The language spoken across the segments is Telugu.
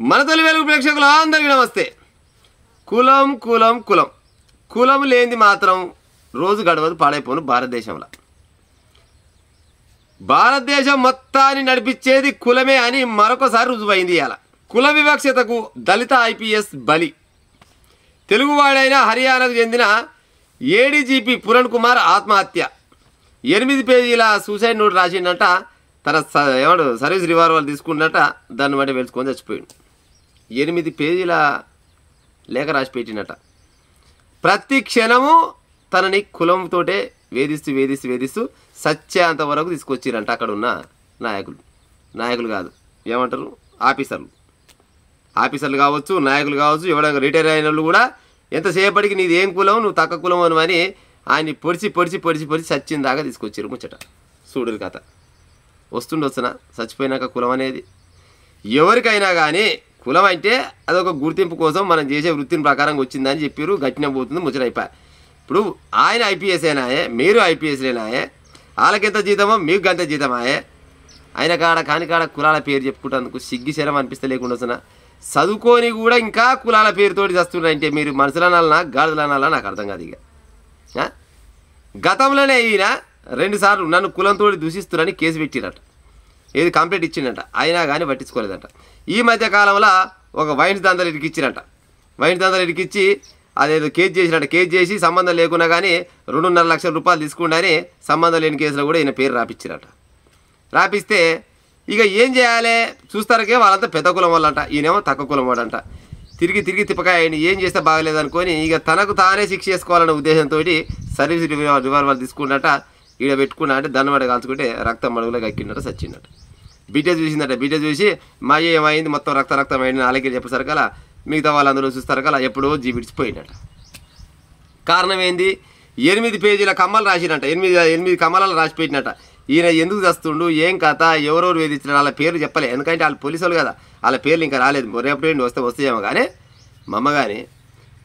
మన తొలి వెలుగు ప్రేక్షకులు అందరికీ నమస్తే. కులం కులం కులం కులం లేనిది మాత్రం రోజు గడవదు, పాడైపోను. భారతదేశం మొత్తాన్ని నడిపించేది కులమే అని మరొకసారి రుజువైంది. ఇవాళ కుల వివక్షతకు దళిత ఐపీఎస్ బలి. తెలుగువాడైన హర్యానాకు చెందిన ఏడీజీపీ పురణ్ కుమార్ ఆత్మహత్య. 8 పేజీల సూసైడ్ నోట్ రాసిండట. తన సర్వీస్ రివాల్వర్ తీసుకున్నట. దాన్ని బట్టి వెలుసుకొని చచ్చిపోయాడు. 8 పేజీల లేఖ రాసి పెట్టినట. ప్రతి క్షణము తనని కులంతోటే వేధిస్తూ సత్యాంత వరకు తీసుకొచ్చిరంట. అక్కడ ఉన్న నాయకులు కాదు, ఏమంటారు, ఆఫీసర్లు కావచ్చు, నాయకులు కావచ్చు, ఎవరైనా రిటైర్ అయిన వాళ్ళు కూడా ఎంతసేపటికి నీది ఏం కులం, నువ్వు తక్కువ కులం అని ఆయన్ని పొడిచి సచ్చిన దాకా తీసుకొచ్చారు. ముచ్చట చూడరు కథ. వస్తున్నా చచ్చిపోయినాక కులం అనేది ఎవరికైనా కానీ కులం అంటే అదొక గుర్తింపు కోసం మనం చేసే వృత్తిని ప్రకారంగా వచ్చిందని చెప్పారు. గట్టిన పోతుంది, ముచ్చట అయిపోయి. ఇప్పుడు ఆయన ఐపీఎస్ఏనాయే, మీరు ఐపీఎస్లేనాయే, వాళ్ళకెంత జీతమో మీకు గంత జీతమాయే. ఆయన కాడ కులాల పేరు చెప్పుకుంటేందుకు సిగ్గి శరం అనిపిస్తే లేకుండా వస్తున్నా. చదువుకొని కూడా ఇంకా కులాల పేరుతోటి చస్తున్నారంటే మీరు మనుషులనాలనా గాడుదలనాలా నాకు అర్థం కాదు. ఇక గతంలోనే ఈయన 2 సార్లు నన్ను కులంతో దూషిస్తున్నారని కేసు పెట్టిరట. ఏది కంప్లైంట్ ఇచ్చిండట. అయినా కానీ పట్టించుకోలేదట. ఈ మధ్య కాలంలో ఒక వైన్స్ దందలు ఇరికిచ్చి అదేదో కేసు చేసినట్ట. కేసు చేసి సంబంధం లేకున్నా కానీ 2.5 లక్షల రూపాయలు తీసుకుండానే సంబంధం లేని కేసులో కూడా ఈయన పేరు రాపిచ్చిరట. రాపిస్తే ఇక ఏం చేయాలి చూస్తారకే వాళ్ళంతా పెద్ద కులం వాళ్ళంట, ఈయనేమో తక్కువ కులం వాడంట. తిరిగి తిప్పకాయ ఆయన ఏం చేస్తే బాగలేదనుకొని ఇక తనకు తానే శిక్ష చేసుకోవాలనే ఉద్దేశంతో సర్వీస్ రివాల్వర్ తీసుకున్నట. ఈడ పెట్టుకున్నా అంటే దండమడ కాల్చుకుంటే రక్తం మడుగులో గక్కిండట, చచ్చిందట. బీటే చూసిందట. బీటే చూసి మా ఏమైంది మొత్తం రక్తం అయింది అలాగే చెప్పేసరికలా మిగతా వాళ్ళందరూ చూస్తారకలా ఎప్పుడో విడిచిపోయిందట. కారణం ఏంది? 8 పేజీల కమ్మలు రాసినట్ట. 8 కమ్మలను రాసి పెట్టినట్ట. ఈయన ఎందుకు చస్తుండు, ఏం కథ, ఎవరెవరు వేధించిన వాళ్ళ పేర్లు చెప్పలే. ఎందుకంటే వాళ్ళు పోలీసులు కదా, వాళ్ళ పేర్లు ఇంకా రాలేదు. రేపటి వస్తాయేమో కానీ మమ్మ కానీ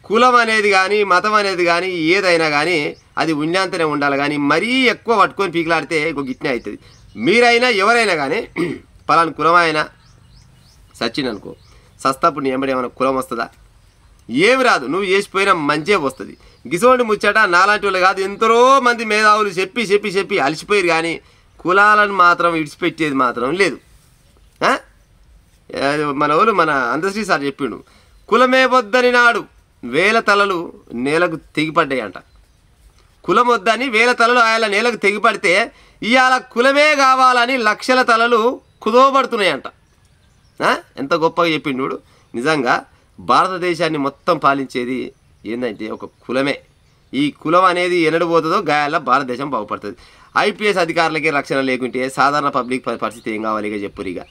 కులం అనేది కానీ మతం అనేది కానీ ఏదైనా కానీ అది ఉన్నంతనే ఉండాలి. కానీ మరీ ఎక్కువ పట్టుకొని పీకిలాడితే గిట్నే అవుతుంది. మీరైనా ఎవరైనా కానీ పలానా కులం అయినా సచ్చిందనుకో, సస్తప్పుడు నీ ఎంబడి ఏమైనా కులం వస్తుందా? ఏమి రాదు. నువ్వు చేసిపోయినా మంచిగా వస్తుంది. గిసోండి ముచ్చట నాలాంటి వాళ్ళు కాదు, ఎంతరో మంది మేధావులు చెప్పి అలసిపోయారు. కానీ కులాలను మాత్రం విడిచిపెట్టేది మాత్రం లేదు. మన అందశ్రీ సార్ చెప్పిండు, కులమే వద్దని నాడు 1000 తలలు నేలకు తెగిపడ్డాయంట. కులం వద్దని 1000 తలలు ఆయన నేలకు తెగిపడితే ఇవాళ కులమే కావాలని లక్షల తలలు కుదోబడుతున్నాయంట. ఎంత గొప్పగా చెప్పిండు. నిజంగా భారతదేశాన్ని మొత్తం పాలించేది ఏంటంటే ఒక కులమే. ఈ కులం అనేది ఎన్నడబోతుందో గాయాల భారతదేశం బాగుపడుతుంది. ఐపీఎస్ అధికారులకే రక్షణ లేకుంటే సాధారణ పబ్లిక్ పరిస్థితి ఏం కావాలి ఇక చెప్పురిగా.